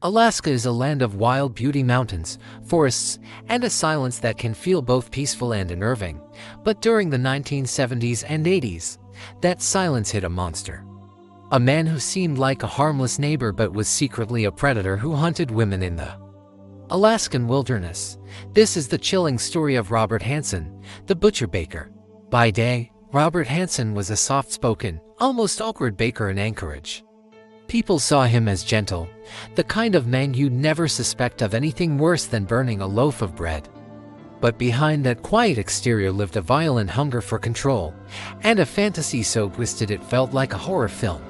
Alaska is a land of wild beauty, mountains, forests, and a silence that can feel both peaceful and unnerving. But during the 1970s and 80s, that silence hit a monster. A man who seemed like a harmless neighbor but was secretly a predator who hunted women in the Alaskan wilderness. This is the chilling story of Robert Hansen, the butcher baker. By day, Robert Hansen was a soft-spoken, almost awkward baker in Anchorage. People saw him as gentle, the kind of man you'd never suspect of anything worse than burning a loaf of bread. But behind that quiet exterior lived a violent hunger for control, and a fantasy so twisted it felt like a horror film.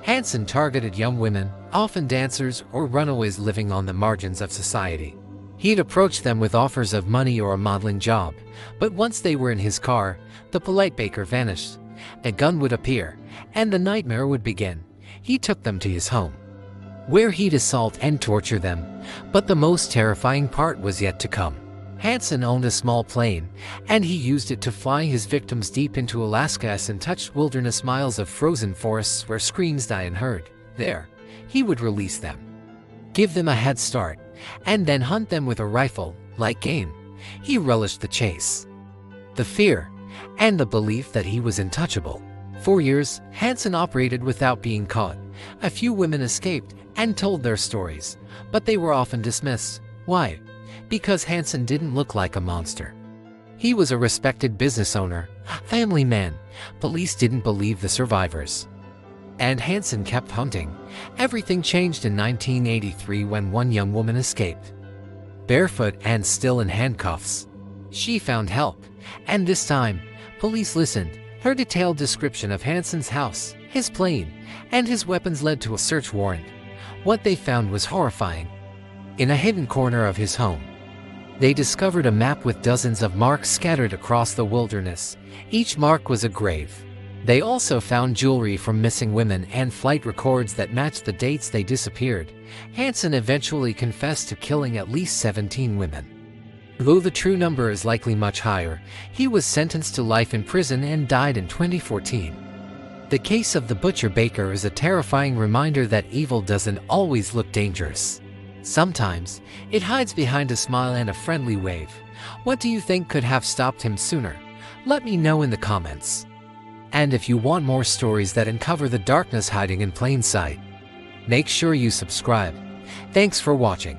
Hansen targeted young women, often dancers or runaways living on the margins of society. He'd approach them with offers of money or a modeling job, but once they were in his car, the polite baker vanished, a gun would appear, and the nightmare would begin. He took them to his home, where he'd assault and torture them, but the most terrifying part was yet to come. Hansen owned a small plane, and he used it to fly his victims deep into Alaska's untouched wilderness, miles of frozen forests where screams die unheard. There, he would release them, give them a head start, and then hunt them with a rifle, like game. He relished the chase, the fear, and the belief that he was untouchable. For years, Hansen operated without being caught. A few women escaped and told their stories, but they were often dismissed. Why? Because Hansen didn't look like a monster. He was a respected business owner, family man. Police didn't believe the survivors, and Hansen kept hunting. Everything changed in 1983 when one young woman escaped, barefoot and still in handcuffs. She found help, and this time, police listened. Her detailed description of Hansen's house, his plane, and his weapons led to a search warrant. What they found was horrifying. In a hidden corner of his home, they discovered a map with dozens of marks scattered across the wilderness. Each mark was a grave. They also found jewelry from missing women and flight records that matched the dates they disappeared. Hansen eventually confessed to killing at least 17 women. Though the true number is likely much higher, he was sentenced to life in prison and died in 2014. The case of the butcher baker is a terrifying reminder that evil doesn't always look dangerous. Sometimes, it hides behind a smile and a friendly wave. What do you think could have stopped him sooner? Let me know in the comments. And if you want more stories that uncover the darkness hiding in plain sight, make sure you subscribe. Thanks for watching.